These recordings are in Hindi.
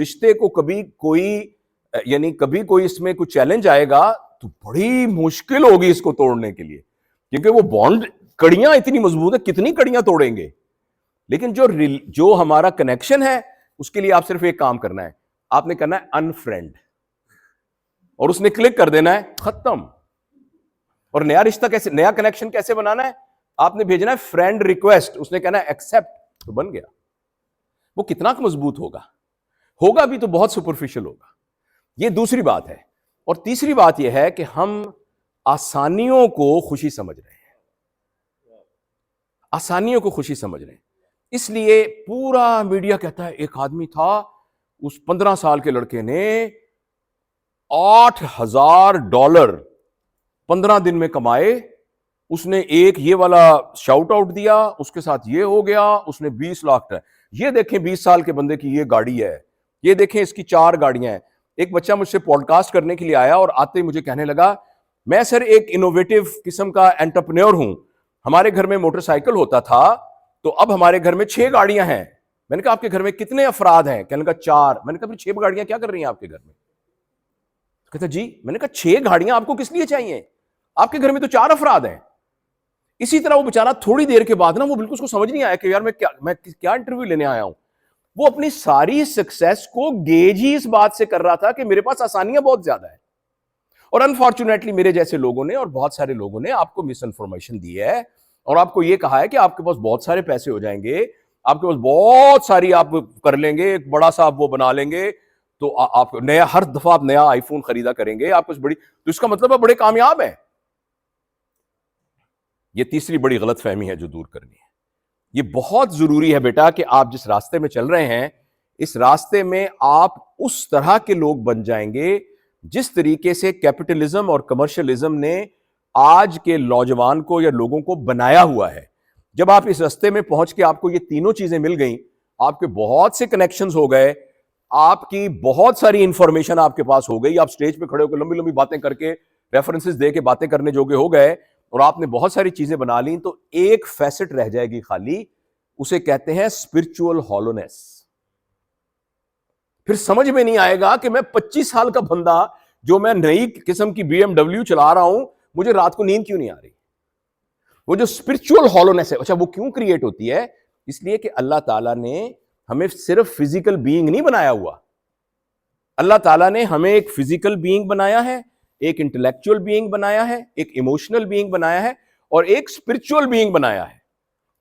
रिश्ते को कभी कोई इसमें कुछ चैलेंज आएगा तो बड़ी मुश्किल होगी इसको तोड़ने के लिए, क्योंकि वो बॉन्ड कड़ियां इतनी मजबूत है, कितनी कड़ियां तोड़ेंगे। लेकिन जो हमारा कनेक्शन है उसके लिए आप सिर्फ एक काम करना है, आपने करना है अनफ्रेंड, और उसने क्लिक कर देना है, खत्म। और नया रिश्ता कैसे, नया कनेक्शन कैसे बनाना है, आपने भेजना है फ्रेंड रिक्वेस्ट, उसने कहना है एक्सेप्ट, तो बन गया। वो कितना मजबूत होगा भी तो बहुत सुपरफिशियल होगा। ये दूसरी बात है। और तीसरी बात यह है कि हम आसानियों को खुशी समझ रहे हैं, आसानियों को खुशी समझ रहे हैं। इसलिए पूरा मीडिया कहता है एक आदमी था, उस 15 साल के लड़के ने $8,000 15 दिन में कमाए, उसने एक ये वाला शाउट आउट दिया, उसके साथ ये हो गया, उसने 20 लाख का, ये देखें 20 साल के बंदे की ये गाड़ी है, ये देखें इसकी 4 गाड़ियां हैं। एक बच्चा मुझसे पॉडकास्ट करने के लिए आया और आते ही मुझे कहने लगा, मैं सर एक इनोवेटिव किस्म का एंटरप्रेन्योर हूं, हमारे घर में मोटरसाइकिल होता था तो अब हमारे घर में 6 गाड़ियां हैं। मैंने कहा आपके घर में कितने अफराद हैं? कहने लगा 4। मैंने कहा फिर 6 गाड़ियां क्या कर रही हैं आपके घर में? कहता जी। मैंने कहा 6 गाड़ियां आपको किस लिए चाहिए, आपके घर में तो 4 अफराद हैं। इसी तरह वो बेचारा थोड़ी देर के बाद ना, वो बिल्कुल उसको समझ नहीं आया कि यार मैं क्या इंटरव्यू लेने आया हूं। वो अपनी सारी सक्सेस को गेज ही इस बात से कर रहा था कि मेरे पास आसानियां बहुत ज्यादा है। और अनफॉर्चुनेटली मेरे जैसे लोगों ने और बहुत सारे लोगों ने आपको मिस इन्फॉर्मेशन दी है और आपको यह कहा है कि आपके पास बहुत सारे पैसे हो जाएंगे, आपके पास बहुत सारी आप कर लेंगे, एक बड़ा सा आप वो बना लेंगे, तो आप नया, हर दफा आप नया आईफोन खरीदा करेंगे, आप कुछ बड़ी, तो इसका मतलब आप बड़े कामयाब हैं। ये तीसरी बड़ी गलतफहमी है जो दूर करनी है। ये बहुत जरूरी है बेटा कि आप जिस रास्ते में चल रहे हैं, इस रास्ते में आप उस तरह के लोग बन जाएंगे जिस तरीके से कैपिटलिज्म और कमर्शियलिज्म ने आज के नौजवान को या लोगों को बनाया हुआ है। जब आप इस रास्ते में पहुंच के आपको ये तीनों चीजें मिल गई, आपके बहुत से कनेक्शंस हो गए, आपकी बहुत सारी इंफॉर्मेशन आपके पास हो गई, आप स्टेज पे खड़े होकर लंबी लंबी बातें करके रेफरेंसेस दे के बातें करने जोगे हो गए और आपने बहुत सारी चीजें बना ली, तो एक फैसेट रह जाएगी खाली, उसे कहते हैं स्पिरिचुअल हॉलोनेस। फिर समझ में नहीं आएगा कि मैं 25 साल का बंदा, जो मैं नई किस्म की BMW चला रहा हूं, मुझे रात को नींद क्यों नहीं आ रही। वो जो स्पिरिचुअल हॉलोनेस है, अच्छा वो क्यों क्रिएट होती है? इसलिए कि अल्लाह ताला ने हमें सिर्फ फिजिकल बीइंग नहीं बनाया हुआ, अल्लाह ताला ने हमें एक फिजिकल बीइंग बनाया है, एक इंटेलेक्चुअल बीइंग बनाया है, एक इमोशनल बीइंग बनाया है और एक स्पिरिचुअल बीइंग बनाया है।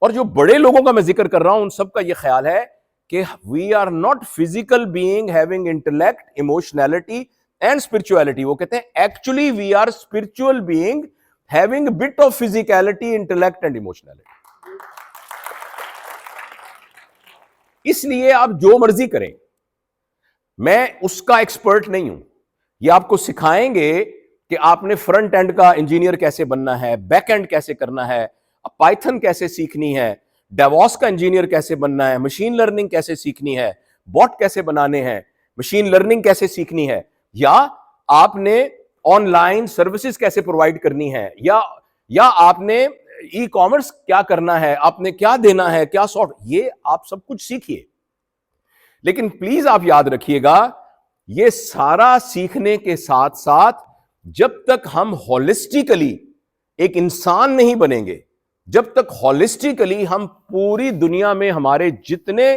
और जो बड़े लोगों का मैं जिक्र कर रहा हूं, उन सबका यह ख्याल है कि we are not physical being having intellect, emotionality and spirituality. वो कहते हैं actually we are spiritual being having bit of physicality, intellect and emotionality. इसलिए आप जो मर्जी करें, मैं उसका एक्सपर्ट नहीं हूं। ये आपको सिखाएंगे कि आपने फ्रंट एंड का इंजीनियर कैसे बनना है, बैक एंड कैसे करना है, पाइथन कैसे सीखनी है, डेवॉस का इंजीनियर कैसे बनना है, मशीन लर्निंग कैसे सीखनी है, बॉट कैसे बनाने हैं, मशीन लर्निंग कैसे सीखनी है, या आपने ऑनलाइन सर्विसेज कैसे प्रोवाइड करनी है, या आपने ई कॉमर्स क्या करना है, आपने क्या देना है, क्या सॉफ्ट, ये आप सब कुछ सीखिए। लेकिन प्लीज आप याद रखिएगा, ये सारा सीखने के साथ साथ जब तक हम हॉलिस्टिकली एक इंसान नहीं बनेंगे, जब तक हॉलिस्टिकली हम पूरी दुनिया में हमारे जितने,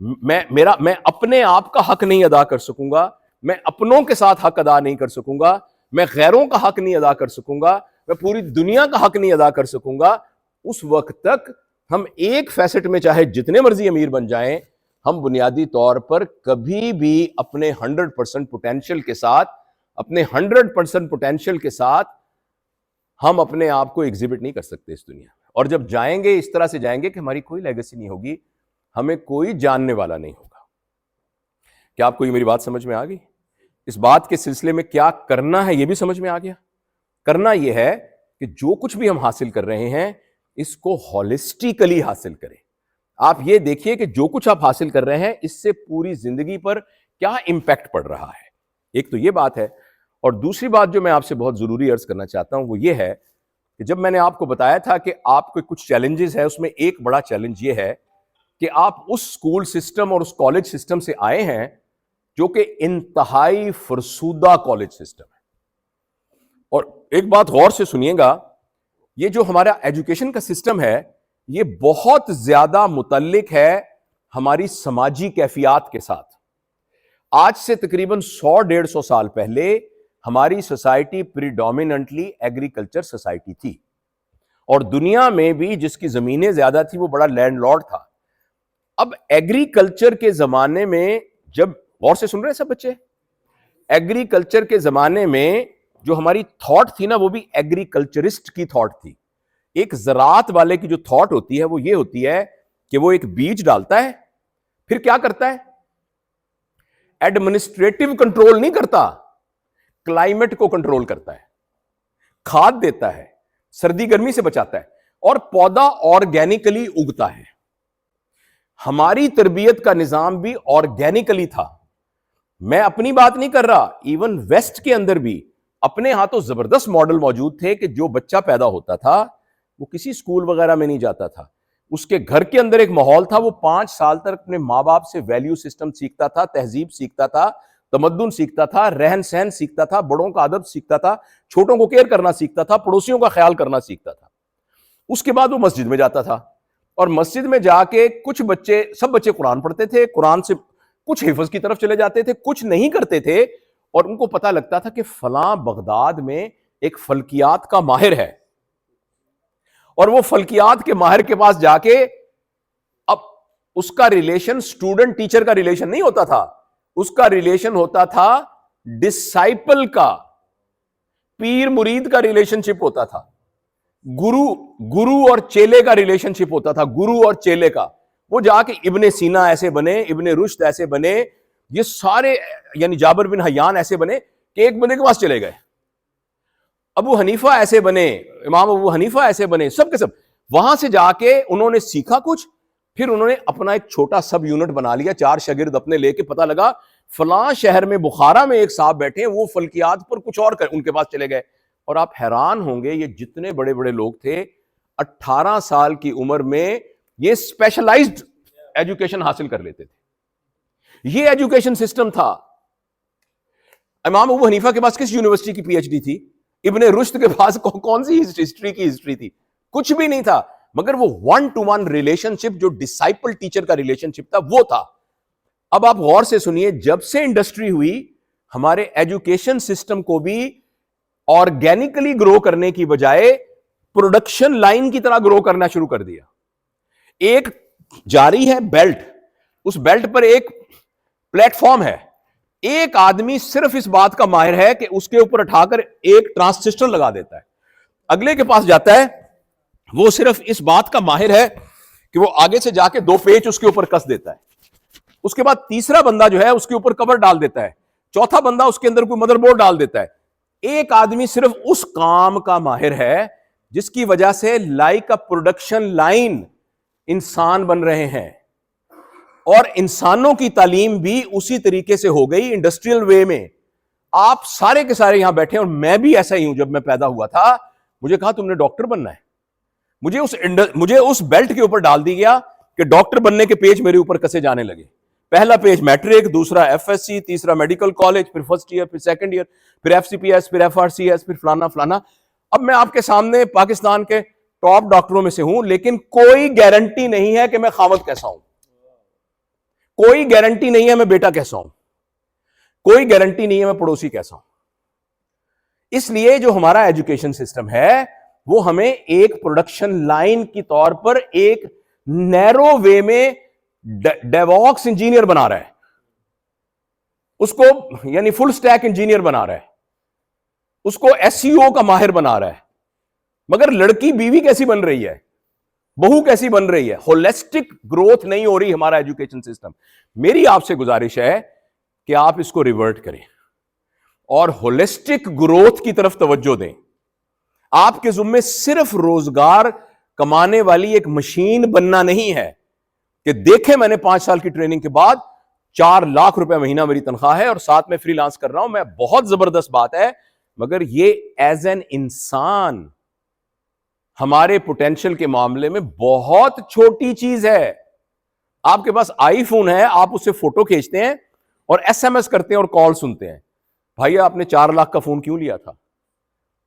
मैं अपने आप का हक नहीं अदा कर सकूंगा, मैं अपनों के साथ हक अदा नहीं कर सकूंगा, मैं गैरों का हक नहीं अदा कर सकूंगा, मैं पूरी दुनिया का हक नहीं अदा कर सकूंगा, उस वक्त तक हम एक फैसेट में चाहे जितने मर्जी अमीर बन जाएं, हम बुनियादी तौर पर कभी भी अपने 100% पोटेंशियल के साथ, अपने 100% पोटेंशियल के साथ हम अपने आप को एग्जिबिट नहीं कर सकते इस दुनिया में। और जब जाएंगे इस तरह से जाएंगे कि हमारी कोई लेगेसी नहीं होगी, हमें कोई जानने वाला नहीं होगा। क्या आपको ये मेरी बात समझ में आ गई? इस बात के सिलसिले में क्या करना है, यह भी समझ में आ गया। करना यह है कि जो कुछ भी हम हासिल कर रहे हैं, इसको हॉलिस्टिकली हासिल करें। आप ये देखिए कि जो कुछ आप हासिल कर रहे हैं, इससे पूरी जिंदगी पर क्या इंपैक्ट पड़ रहा है। एक तो ये बात है। और दूसरी बात जो मैं आपसे बहुत जरूरी अर्ज करना चाहता हूं, वो ये है कि जब मैंने आपको बताया था कि आपको कुछ चैलेंजेस है, उसमें एक बड़ा चैलेंज ये है कि आप उस स्कूल सिस्टम और उस कॉलेज सिस्टम से आए हैं जो कि इंतहाई फरसूदा कॉलेज सिस्टम है। और एक बात गौर से सुनिएगा, ये जो हमारा एजुकेशन का सिस्टम है ये बहुत ज्यादा मुतल्लिक है हमारी समाजी कैफियत के साथ। आज से तकरीबन 100-150 साल पहले हमारी सोसाइटी प्रीडोमिनेंटली एग्रीकल्चर सोसाइटी थी, और दुनिया में भी जिसकी जमीनें ज्यादा थी वो बड़ा लैंडलॉर्ड था। अब एग्रीकल्चर के जमाने में, जब गौर से सुन रहे हैं सब बच्चे, एग्रीकल्चर के जमाने में जो हमारी थॉट थी ना, वो भी एग्रीकल्चरिस्ट की थॉट थी। एक ज़राअत वाले की जो थॉट होती है वो ये होती है कि वो एक बीज डालता है, फिर क्या करता है, एडमिनिस्ट्रेटिव कंट्रोल नहीं करता, क्लाइमेट को कंट्रोल करता है, खाद देता है, सर्दी गर्मी से बचाता है, और पौधा ऑर्गेनिकली उगता है। हमारी तरबियत का निजाम भी ऑर्गेनिकली था। मैं अपनी बात नहीं कर रहा, इवन वेस्ट के अंदर भी अपने यहां तो जबरदस्त मॉडल मौजूद थे कि जो बच्चा पैदा होता था वो किसी स्कूल वगैरह में नहीं जाता था, उसके घर के अंदर एक माहौल था, वो 5 साल तक अपने माँ बाप से वैल्यू सिस्टम सीखता था, तहजीब सीखता था, तमद्दुन सीखता था, रहन सहन सीखता था, बड़ों का अदब सीखता था, छोटों को केयर करना सीखता था, पड़ोसियों का ख्याल करना सीखता था। उसके बाद वो मस्जिद में जाता था, और मस्जिद में जाके कुछ बच्चे, सब बच्चे कुरान पढ़ते थे, कुरान से कुछ हिफ्ज की तरफ चले जाते थे, कुछ नहीं करते थे, और उनको पता लगता था कि फलां बगदाद में एक फल्कियात का माहिर है, और वो फल्कियात के माहिर के पास जाके, अब उसका रिलेशन स्टूडेंट टीचर का रिलेशन नहीं होता था, उसका रिलेशन होता था डिसाइपल का, पीर मुरीद का रिलेशनशिप होता था, गुरु और चेले का रिलेशनशिप होता था, गुरु और चेले का। वो जाके इब्ने सीना ऐसे बने, इब्ने रुश्द ऐसे बने, ये सारे यानी जाबिर बिन हयान ऐसे बने कि एक बंदे के पास चले गए, अबू हनीफा ऐसे बने, इमाम अबू हनीफा ऐसे बने, सब के सब। वहां से जाके उन्होंने सीखा कुछ, फिर उन्होंने अपना एक छोटा सब यूनिट बना लिया, 4 शागिर्द अपने लेके, पता लगा फलां शहर में बुखारा में एक साहब बैठे हैं, वो फल्कियात पर कुछ और उनके पास चले गए। और आप हैरान होंगे, ये जितने बड़े बड़े लोग थे 18 साल की उम्र में ये स्पेशलाइज्ड एजुकेशन हासिल कर लेते थे। ये एजुकेशन सिस्टम था। इमाम अबू हनीफा के पास किस यूनिवर्सिटी की पीएचडी थी? इब्ने रुश्द के पास कौन सी हिस्ट्री की हिस्ट्री थी? कुछ भी नहीं था, मगर वो 1-to-1 रिलेशनशिप, जो डिसाइपल टीचर का रिलेशनशिप था, वो था। अब आप गौर से सुनिए, जब से इंडस्ट्री हुई, हमारे एजुकेशन सिस्टम को भी ऑर्गेनिकली ग्रो करने की बजाय प्रोडक्शन लाइन की तरह ग्रो करना शुरू कर दिया। एक जारी है बेल्ट, उस बेल्ट पर एक प्लेटफॉर्म है, एक आदमी सिर्फ इस बात का माहिर है कि उसके ऊपर उठाकर एक ट्रांसिस्टर लगा देता है, अगले के पास जाता है, वो सिर्फ इस बात का माहिर है कि वो आगे से जाके 2 पेच उसके ऊपर कस देता है, उसके बाद तीसरा बंदा जो है उसके ऊपर कवर डाल देता है, चौथा बंदा उसके अंदर कोई मदरबोर्ड डाल देता है। एक आदमी सिर्फ उस काम का माहिर है जिसकी वजह से लाइक अ प्रोडक्शन लाइन इंसान बन रहे हैं, और इंसानों की तालीम भी उसी तरीके से हो गई, इंडस्ट्रियल वे में। आप सारे के सारे यहां बैठे हैं, और मैं भी ऐसा ही हूं। जब मैं पैदा हुआ था, मुझे कहा तुमने डॉक्टर बनना है, मुझे उस बेल्ट के ऊपर डाल दी गया कि डॉक्टर बनने के पेज मेरे ऊपर कसे जाने लगे। पहला पेज मैट्रिक, दूसरा एफएससी, तीसरा मेडिकल कॉलेज, फिर फर्स्ट ईयर, फिर सेकंड ईयर, फिर एफसीपीएस, फिर एफआरसीएस, फिर फलाना फलाना। अब मैं आपके सामने पाकिस्तान के टॉप डॉक्टरों में से हूं, लेकिन कोई गारंटी नहीं है कि मैं खामद कैसा हूं, कोई गारंटी नहीं है मैं बेटा कैसा हूं, कोई गारंटी नहीं है मैं पड़ोसी कैसा हूं। इसलिए जो हमारा एजुकेशन सिस्टम है वो हमें एक प्रोडक्शन लाइन की तौर पर एक नैरो वे में डेवऑप्स इंजीनियर बना रहा है, उसको यानी फुल स्टैक इंजीनियर बना रहा है, उसको एसईओ का माहिर बना रहा है। मगर लड़की बीवी कैसी बन रही है, बहू कैसी बन रही है? होलिस्टिक ग्रोथ नहीं हो रही हमारा एजुकेशन सिस्टम। मेरी आपसे गुजारिश है कि आप इसको रिवर्ट करें और होलिस्टिक ग्रोथ की तरफ तवज्जो दें। आपके जुम्मे सिर्फ रोजगार कमाने वाली एक मशीन बनना नहीं है कि देखें मैंने 5 साल की ट्रेनिंग के बाद 4 लाख रुपए महीना मेरी तनख्वाह है और साथ में फ्रीलांस कर रहा हूं, मैं बहुत जबरदस्त बात है, मगर ये एज एन इंसान हमारे पोटेंशियल के मामले में बहुत छोटी चीज है। आपके पास आईफोन है, आप उससे फोटो खींचते हैं और एसएमएस करते हैं और कॉल सुनते हैं। भाई आपने 4 लाख का फोन क्यों लिया था?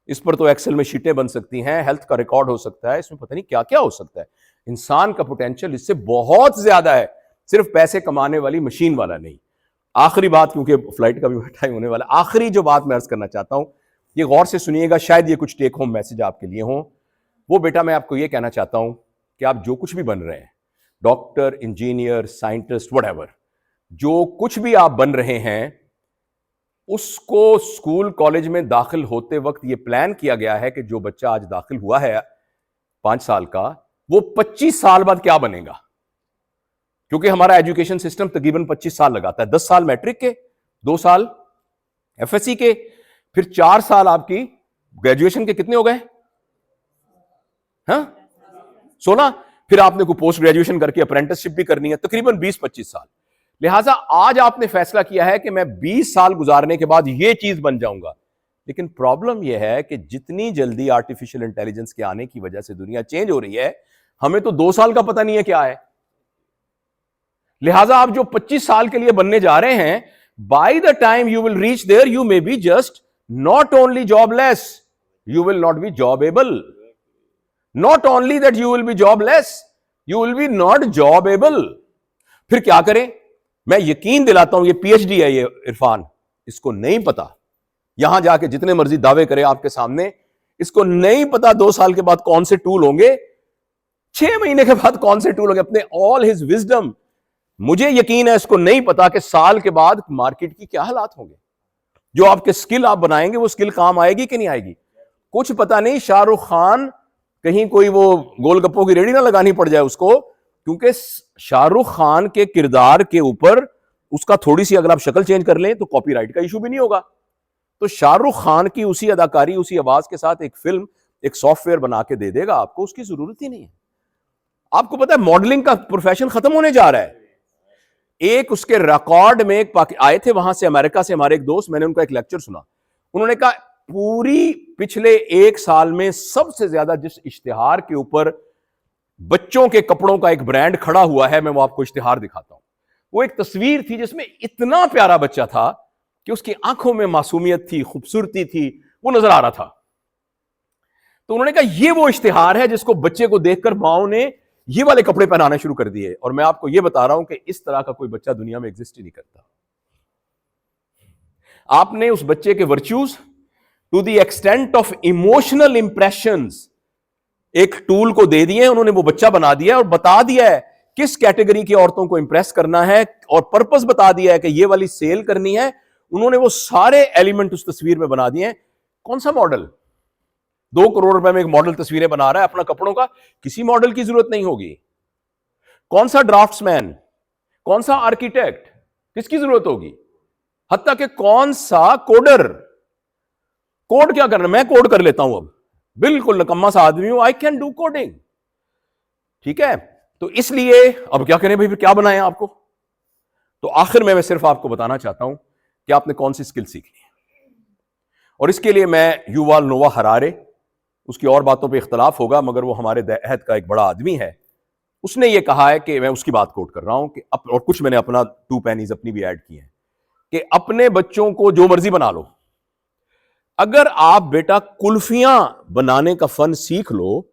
इस पर तो एक्सेल में शीटें बन सकती हैं, हेल्थ का रिकॉर्ड हो सकता है, इसमें पता नहीं क्या क्या हो सकता है। इंसान का पोटेंशियल इससे बहुत ज्यादा है, सिर्फ पैसे कमाने वाली मशीन वाला नहीं। आखिरी बात, क्योंकि फ्लाइट का भी टाइम होने वाला, आखिरी जो बात मैं अर्ज करना चाहता हूं, ये गौर से सुनिएगा, शायद ये कुछ टेक होम मैसेज आपके लिए हो। वो बेटा मैं आपको ये कहना चाहता हूं कि आप जो कुछ भी बन रहे हैं, डॉक्टर, इंजीनियर, साइंटिस्ट, व्हाटएवर, जो कुछ भी आप बन रहे हैं, उसको स्कूल कॉलेज में दाखिल होते वक्त ये प्लान किया गया है कि जो बच्चा आज दाखिल हुआ है 5 साल का, वो 25 साल बाद क्या बनेगा। क्योंकि हमारा एजुकेशन सिस्टम तकरीबन 25 साल लगाता है। 10 साल मैट्रिक के, 2 साल एफएससी के, फिर 4 साल आपकी ग्रेजुएशन के, कितने हो गए? हाँ, 16। फिर आपने को पोस्ट ग्रेजुएशन करके अप्रेंटिसशिप भी करनी है, तकरीबन 20-25 साल। लिहाजा आज आपने फैसला किया है कि मैं 20 साल गुजारने के बाद यह चीज बन जाऊंगा। लेकिन प्रॉब्लम यह है कि जितनी जल्दी आर्टिफिशियल इंटेलिजेंस के आने की वजह से दुनिया चेंज हो रही है, हमें तो 2 साल का पता नहीं है क्या है। लिहाजा आप जो 25 साल के लिए बनने जा रहे हैं, by the time you will reach there, you may be just not only jobless, you will not be jobable. Not only that you will be jobless, you will be not jobable. फिर क्या करें? मैं यकीन दिलाता हूं, ये पीएचडी है, ये इरफान, इसको नहीं पता, यहां जाके जितने मर्जी दावे करे आपके सामने, इसको नहीं पता 2 साल के बाद कौन से टूल होंगे, 6 महीने के बाद कौन से टूल होंगे। अपने ऑल हिज विजडम, मुझे यकीन है इसको नहीं पता कि साल के बाद मार्केट की क्या हालात होंगे। जो आपके स्किल आप बनाएंगे, वो स्किल काम आएगी कि नहीं आएगी, कुछ पता नहीं। शाहरुख खान कहीं कोई वो गोलगप्पों की रेडी ना लगानी पड़ जाए उसको, क्योंकि शाहरुख खान के किरदार के ऊपर उसका थोड़ी सी अगर आप शक्ल चेंज कर लें तो कॉपीराइट का इशू भी नहीं होगा। तो शाहरुख खान की उसी अदाकारी, उसी आवाज के साथ एक फिल्म, एक सॉफ्टवेयर बना के दे देगा आपको, उसकी जरूरत ही नहीं है। आपको पता है मॉडलिंग का प्रोफेशन खत्म होने जा रहा है। एक उसके रिकॉर्ड में एक आए थे वहां से, अमेरिका से, हमारे एक दोस्त, मैंने उनका एक लेक्चर सुना। उन्होंने कहा पूरी पिछले 1 साल में सबसे ज्यादा जिस इश्तिहार के ऊपर बच्चों के कपड़ों का एक ब्रांड खड़ा हुआ है, मैं वो आपको इश्तिहार दिखाता हूं। वो एक तस्वीर थी जिसमें इतना प्यारा बच्चा था कि उसकी आंखों में मासूमियत थी, खूबसूरती थी, वो नजर आ रहा था। तो उन्होंने कहा ये वो इश्तिहार है जिसको बच्चे को देखकर माओ ने ये वाले कपड़े पहनाने शुरू कर दिए। और मैं आपको ये बता रहा हूं कि इस तरह का कोई बच्चा दुनिया में एग्जिस्ट ही नहीं करता। आपने उस बच्चे के virtues to the extent of emotional impressions एक टूल को दे दिए, उन्होंने वो बच्चा बना दिया और बता दिया है किस कैटेगरी की औरतों को इंप्रेस करना है, और पर्पस बता दिया है कि ये वाली सेल करनी है। उन्होंने वो सारे एलिमेंट उस तस्वीर में बना दिए। कौन सा मॉडल 2 करोड़ रुपए में एक मॉडल तस्वीरें बना रहा है अपना कपड़ों का, किसी मॉडल की जरूरत नहीं होगी। कौन सा ड्राफ्ट्समैन, कौन सा आर्किटेक्ट, किसकी जरूरत होगी? हत्ता कि कौन सा कोडर, कोड क्या करना, मैं कोड कर लेता हूं, अब बिल्कुल नकम्मा सा आदमी हूं, आई कैन डू कोडिंग। ठीक है, तो इसलिए अब क्या करें भाई, फिर क्या बनाएं आपको? तो आखिर में मैं सिर्फ आपको बताना चाहता हूं कि आपने कौन सी स्किल सीखनी है। और इसके लिए मैं युवाल नोआ हरारे, उसकी और बातों पे इख्तलाफ होगा, मगर वो हमारे अहद का एक बड़ा आदमी है, उसने ये कहा है कि मैं उसकी बात कोट कर रहा हूं कि और कुछ मैंने अपना 2 पेनीज अपनी भी ऐड की हैं कि अपने बच्चों को जो मर्जी बना लो। अगर आप बेटा कुल्फियां बनाने का फन सीख लो,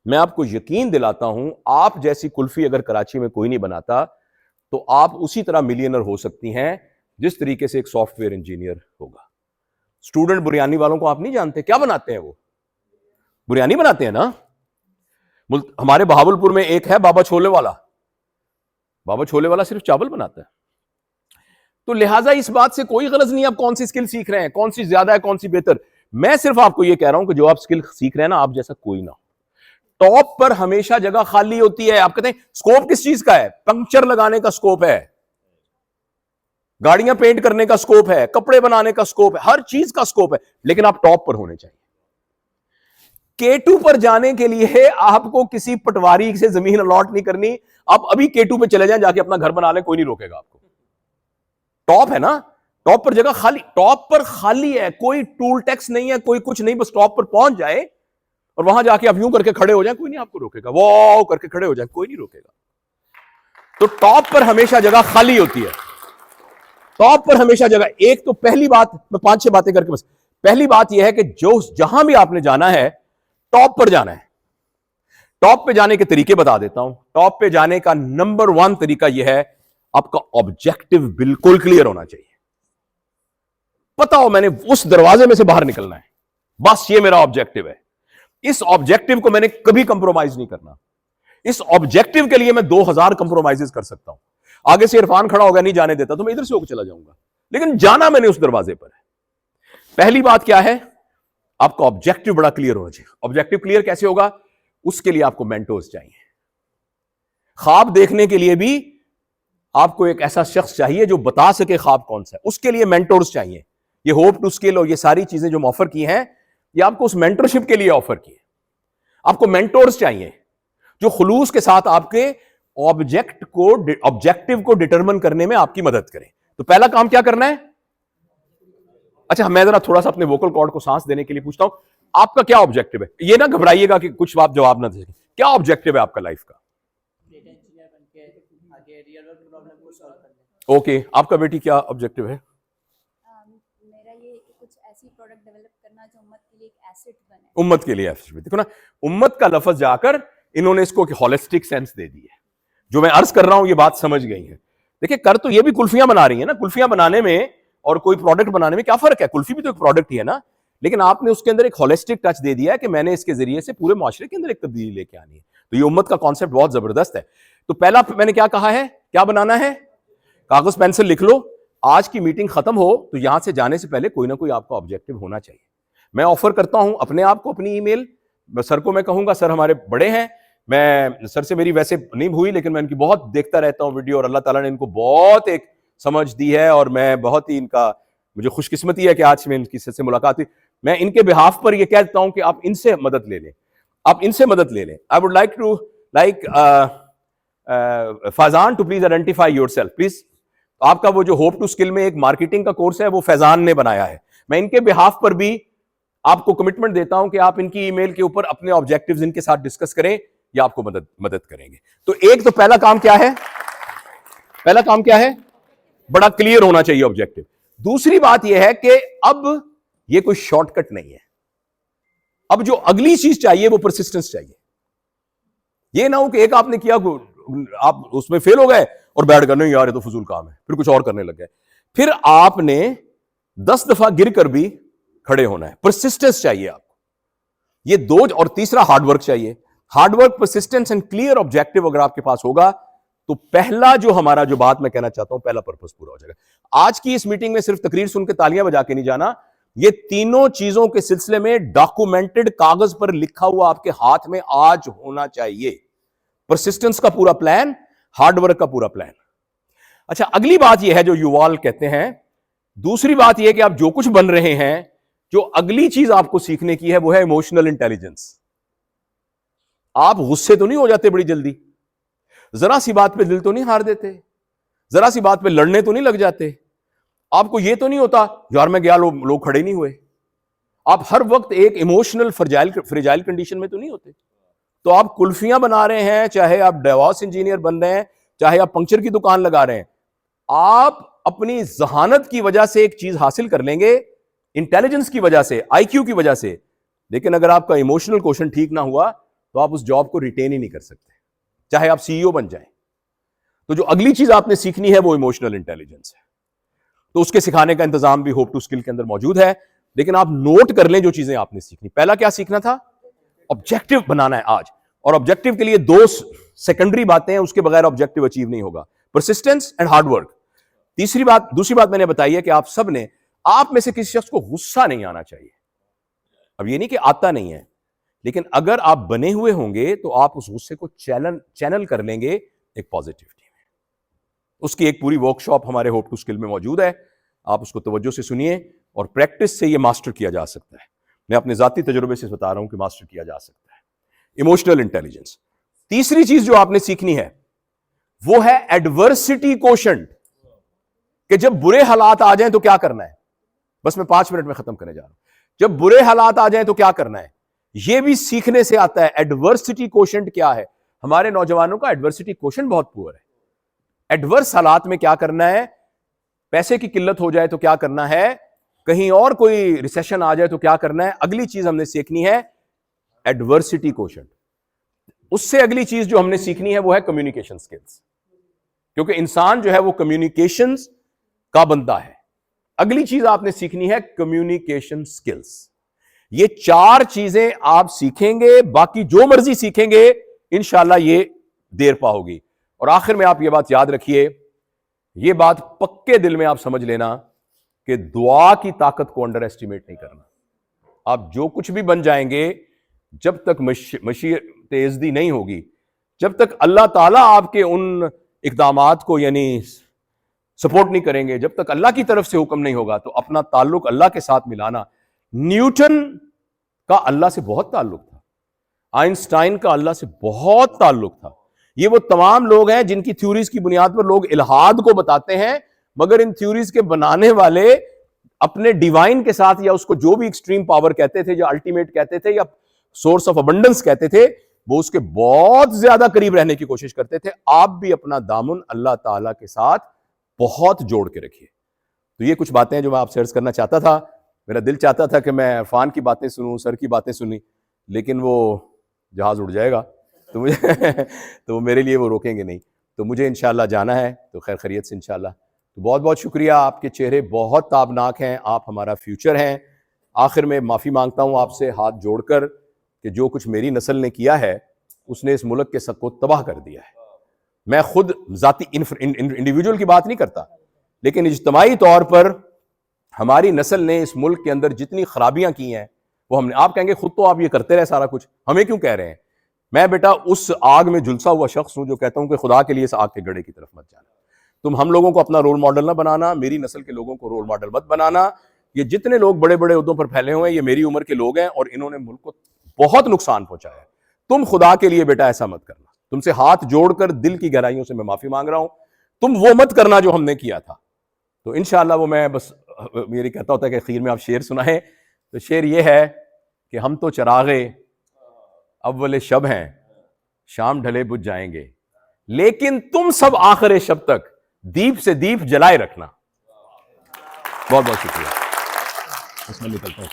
मैं आपको यकीन दिलाता हूं, आप जैसी कुल्फी अगर कराची में कोई नहीं बनाता तो आप उसी तरह मिलियनर हो सकती हैं जिस तरीके से एक सॉफ्टवेयर इंजीनियर होगा। स्टूडेंट बिरयानी वालों को आप नहीं जानते क्या बनाते हैं? वो बिरयानी बनाते हैं ना। हमारे बहावलपुर में एक है बाबा छोले वाला, बाबा छोले वाला सिर्फ चावल बनाता है। तो लिहाजा इस बात से कोई गलत नहीं आप कौन सी स्किल सीख रहे हैं, कौन सी ज्यादा है, कौन सी बेहतर। मैं सिर्फ आपको यह कह रहा हूं कि जो आप स्किल सीख रहे हैं ना, आप जैसा कोई ना। टॉप पर हमेशा जगह खाली होती है। आप कहते हैं स्कोप किस चीज का है? पंक्चर लगाने का स्कोप है, गाड़ियां पेंट करने का स्कोप है, कपड़े बनाने का स्कोप है, हर चीज का स्कोप है, लेकिन आप टॉप पर होने चाहिए। K2 पर जाने के लिए आपको किसी पटवारी से जमीन अलॉट नहीं करनी। आप अभी K2 पे चले जाएं, जाके अपना घर बना लें, कोई नहीं रोकेगा आपको। टॉप है ना, टॉप पर जगह खाली, टॉप पर खाली है, कोई टूल टैक्स नहीं है, कोई कुछ नहीं, बस टॉप पर पहुंच जाए और वहां जाके आप यूं करके खड़े हो जाए, कोई नहीं आपको रोकेगा। वो करके खड़े हो जाए, कोई नहीं रोकेगा। तो टॉप पर हमेशा जगह खाली होती है। टॉप पर हमेशा जगह। एक तो पहली बात, मैं 5-6 बातें करके बस, पहली बात यह है कि जो जहां भी आपने जाना है टॉप पर जाना है। टॉप पे जाने के तरीके बता देता हूं। टॉप पे जाने का नंबर 1 तरीका यह है, आपका ऑब्जेक्टिव बिल्कुल क्लियर होना चाहिए। पता हो मैंने उस दरवाजे में से बाहर निकलना है, बस ये मेरा ऑब्जेक्टिव है। इस ऑब्जेक्टिव को मैंने कभी कंप्रोमाइज नहीं करना। इस ऑब्जेक्टिव के लिए मैं 2000 कंप्रोमाइजेस कर सकता हूं। आगे से इरफान खड़ा होगा, नहीं जाने देता, तो मैं इधर से होकर चला जाऊंगा, लेकिन जाना मैंने उस दरवाजे पर है। पहली बात क्या है, आपका ऑब्जेक्टिव बड़ा क्लियर होना चाहिए। ऑब्जेक्टिव क्लियर कैसे होगा, उसके लिए आपको मेंटोर्स चाहिए। ख्वाब देखने के लिए भी आपको एक ऐसा शख्स चाहिए जो बता सके ख्वाब कौन सा है, उसके लिए मेंटोर्स चाहिए। ये होप टू स्किल और ये सारी चीजें जो ऑफर की हैं, ये आपको उस मेंटरशिप के लिए ऑफर की है। आपको मेंटोर्स चाहिए जो खुलूस के साथ आपके ऑब्जेक्टिव को डिटरमिन करने में आपकी मदद करें। तो पहला काम क्या करना है? अच्छा, मैं जरा थोड़ा सा अपने वोकल कॉर्ड को सांस देने के लिए पूछता हूं, आपका क्या ऑब्जेक्टिव है? ये ना घबराइएगा कि कुछ आप जवाब ना दे सकें। क्या ऑब्जेक्टिव है आपका लाइफ का? ओके, आपका बेटी क्या ऑब्जेक्टिव है? मेरा ये कुछ ऐसी प्रोडक्ट डेवलप करना जो उम्मत के लिए एक एसेट बने। उम्मत के लिए एसेट। देखो ना, उम्मत का लफ्ज जाकर इन्होंने इसको होलिस्टिक सेंस दे दी है। जो मैं अर्ज कर रहा हूं ये बात समझ गई है। देखिए, कर तो ये भी कुल्फियां बना रही है ना, कुल्फियां बनाने में और कोई प्रोडक्ट बनाने में क्या फर्क है? कुल्फी भी तो एक प्रोडक्ट ही है ना, लेकिन आपने उसके अंदर एक होलिस्टिक टच दे दिया है कि मैंने इसके जरिए से पूरे माशरे के अंदर एक तब्दीली लेके आनी है। तो ये उम्मत का कॉन्सेप्ट बहुत जबरदस्त है। तो पहला मैंने क्या कहा है, क्या बनाना है? कागज पेंसिल लिख लो। आज की मीटिंग खत्म हो तो यहां से जाने से पहले कोई ना कोई आपका ऑब्जेक्टिव होना चाहिए। मैं ऑफर करता हूं अपने आप को, अपनी ईमेल सर को मैं कहूंगा, सर हमारे बड़े हैं, मैं सर से मेरी वैसे नहीं हुई, लेकिन मैं इनकी बहुत देखता रहता हूं वीडियो, और अल्लाह ताला ने इनको बहुत एक समझ दी है, और मैं बहुत ही इनका, मुझे खुशकिस्मती है कि आज में इनकी से मुलाकात हुई। मैं इनके बिहाफ पर यह कह देता हूं कि आप इनसे मदद ले लें, आप इनसे मदद ले लें। I would like to Faizan to please identify yourself please. आपका वो जो होप टू स्किल में एक मार्केटिंग का कोर्स है वो फैजान ने बनाया है। मैं इनके बिहाफ पर भी आपको कमिटमेंट देता हूं कि आप इनकी ईमेल के ऊपर अपने ऑब्जेक्टिव्स इनके साथ डिस्कस करें, ये आपको मदद करेंगे। तो एक तो पहला काम क्या है? पहला काम क्या है? बड़ा क्लियर होना चाहिए ऑब्जेक्टिव। दूसरी बात यह है कि अब ये कोई शॉर्टकट नहीं है। अब जो अगली चीज चाहिए वो परसिस्टेंस चाहिए। ये ना हो कि एक आपने किया, आप उसमें फेल हो गए और बैठ गए, नहीं यार ये तो फजूल काम है, फिर कुछ और करने लग गए। फिर आपने 10 दफा गिर कर भी खड़े होना है। परसिस्टेंस चाहिए आपको, ये दो। और तीसरा हार्डवर्क चाहिए। Hard work, persistence and clear objective अगर आपके पास होगा तो पहला जो हमारा जो बात मैं कहना चाहता हूं, पहला पर्पस पूरा हो जाएगा। आज की इस मीटिंग में सिर्फ तकरीर सुन के तालियां बजा के नहीं जाना, ये तीनों चीजों के सिलसिले में डॉक्यूमेंटेड, कागज पर लिखा हुआ आपके हाथ में आज होना चाहिए। परसिस्टेंस का पूरा प्लान, हार्डवर्क का पूरा प्लान। अच्छा, अगली बात यह है जो युवाल कहते हैं, दूसरी बात यह कि आप जो कुछ बन रहे हैं, जो अगली चीज आपको सीखने की है वो है इमोशनल इंटेलिजेंस। आप गुस्से तो नहीं हो जाते बड़ी जल्दी, जरा सी बात पे दिल तो नहीं हार देते, जरा सी बात पे लड़ने तो नहीं लग जाते, आपको ये तो नहीं होता यार मैं गया लोग खड़े नहीं हुए। आप हर वक्त एक इमोशनल फ्रेजाइल कंडीशन में तो नहीं होते। तो आप कुल्फियां बना रहे हैं, चाहे आप डेवॉस इंजीनियर बन रहे हैं, चाहे आप पंक्चर की दुकान लगा रहे हैं, आप अपनी जहानत की वजह से एक चीज हासिल कर लेंगे, इंटेलिजेंस की वजह से, आईक्यू की वजह से, लेकिन अगर आपका इमोशनल क्वेश्चन ठीक ना हुआ तो आप उस जॉब को रिटेन ही नहीं कर सकते, चाहे आप सीईओ बन जाएं। तो जो अगली चीज आपने सीखनी है वो इमोशनल इंटेलिजेंस है। तो उसके सिखाने का इंतजाम भी होप टू स्किल के अंदर मौजूद है, लेकिन आप नोट कर लें जो चीजें आपने सीखनी। पहला क्या सीखना था? ऑब्जेक्टिव बनाना है आज, और ऑब्जेक्टिव के लिए 2 सेकेंडरी बातें हैं, उसके बगैर ऑब्जेक्टिव अचीव नहीं होगा, परसिस्टेंस एंड हार्डवर्क। दूसरी बात मैंने बताई है कि आप सब ने, आप में से किसी शख्स को गुस्सा नहीं आना चाहिए। अब ये नहीं कि आता नहीं है, लेकिन अगर आप बने हुए होंगे तो आप उस गुस्से को चैनल कर लेंगे एक पॉजिटिविटी में। उसकी एक पूरी वर्कशॉप हमारे होप टू स्किल में मौजूद है, आप उसको तवज्जो से सुनिए, और प्रैक्टिस से ये मास्टर किया जा सकता है। मैं अपने जाती तजुर्बे से बता रहा हूं कि मास्टर किया जा सकता है इमोशनल इंटेलिजेंस। तीसरी चीज जो आपने सीखनी है वो है एडवर्सिटी कोशेंट, कि जब बुरे हालात आ जाएं तो क्या करना है। बस मैं 5 मिनट में खत्म करने जा रहा हूं। जब बुरे हालात आ जाएं तो क्या करना है, यह भी सीखने से आता है। एडवर्सिटी कोशेंट क्या है? हमारे नौजवानों का एडवर्सिटी कोशेंट बहुत पुअर है। एडवर्स हालात में क्या करना है, पैसे की किल्लत हो जाए तो क्या करना है, कहीं और कोई रिसेशन आ जाए तो क्या करना है। अगली चीज हमने सीखनी है एडवर्सिटी कोशेंट। उससे अगली चीज जो हमने सीखनी है वो है कम्युनिकेशन स्किल्स, क्योंकि इंसान जो है वो कम्युनिकेशंस का बंदा है। अगली चीज आपने सीखनी है कम्युनिकेशन स्किल्स। ये 4 चीजें आप सीखेंगे, बाकी जो मर्जी सीखेंगे इंशाल्लाह ये देर पा होगी। और आखिर में आप ये बात याद रखिए, ये बात पक्के दिल में आप समझ लेना कि दुआ की ताकत को अंडर एस्टिमेट नहीं करना। आप जो कुछ भी बन जाएंगे, जब तक मशीयत इज़्दी नहीं होगी, जब तक अल्लाह ताला आपके उन इक़दामात को यानी सपोर्ट नहीं करेंगे, जब तक अल्लाह की तरफ से हुक्म नहीं होगा, तो अपना ताल्लुक अल्लाह के साथ मिलाना। न्यूटन का अल्लाह से बहुत ताल्लुक था, आइंस्टाइन का अल्लाह से बहुत ताल्लुक था। ये वो तमाम लोग हैं जिनकी थ्योरीज की बुनियाद पर लोग इल्हाद को बताते हैं, मगर इन थ्योरीज के बनाने वाले अपने डिवाइन के साथ, या उसको जो भी एक्सट्रीम पावर कहते थे, या अल्टीमेट कहते थे, या सोर्स ऑफ अबंडेंस कहते थे, वो उसके बहुत ज्यादा करीब रहने की कोशिश करते थे। आप भी अपना दामन अल्लाह ताला के साथ बहुत जोड़ के रखिए। तो ये कुछ बातें जो मैं आपसे अर्ज करना चाहता था। मेरा दिल चाहता था कि मैं इरफान की बातें सुनूं, सर की बातें सुनी, लेकिन वो जहाज उड़ जाएगा तो मुझे तो मेरे लिए वो रोकेंगे नहीं। तो मुझे इंशाल्लाह जाना है, तो खैर खैरियत से इंशाल्लाह। तो बहुत बहुत शुक्रिया, आपके चेहरे बहुत ताबनाक हैं, आप हमारा फ्यूचर हैं। आखिर में माफ़ी मांगता हूँ आपसे हाथ जोड़कर कि जो कुछ मेरी नस्ल ने किया है उसने इस मुल्क के सब को तबाह कर दिया है। मैं खुद जाती इंडिविजुअल की बात नहीं करता, लेकिन इज्तमाई तौर पर हमारी नस्ल ने इस मुल्क के अंदर जितनी खराबियां की हैं वो हमने। आप कहेंगे खुद तो आप ये करते रहे सारा कुछ, हमें क्यों कह रहे हैं। मैं बेटा उस आग में झुलसा हुआ शख्स हूं जो कहता हूं कि खुदा के लिए इस आग के गड़े की तरफ मत जाना। तुम हम लोगों को अपना रोल मॉडल ना बनाना, मेरी नस्ल के लोगों को रोल मॉडल मत बनाना। ये जितने लोग बड़े बड़े उहदों पर फैले हुए हैं, ये मेरी उम्र के लोग हैं और इन्होंने मुल्क को बहुत नुकसान पहुंचाया है। तुम खुदा के लिए बेटा ऐसा मत करना। तुमसे हाथ जोड़कर दिल की गहराइयों से मैं माफी मांग रहा हूं। तुम वो मत करना जो हमने किया था। तो इंशाल्लाह वो मैं बस मेरी कहता होता है कि आखिर में आप शेर सुनाएं। तो शेर ये है कि हम तो चरागे अव्वल शब हैं, शाम ढले बुझ जाएंगे, लेकिन तुम सब आखिर शब तक दीप से दीप जलाए रखना। बहुत बहुत शुक्रिया। इसमें निकलता है।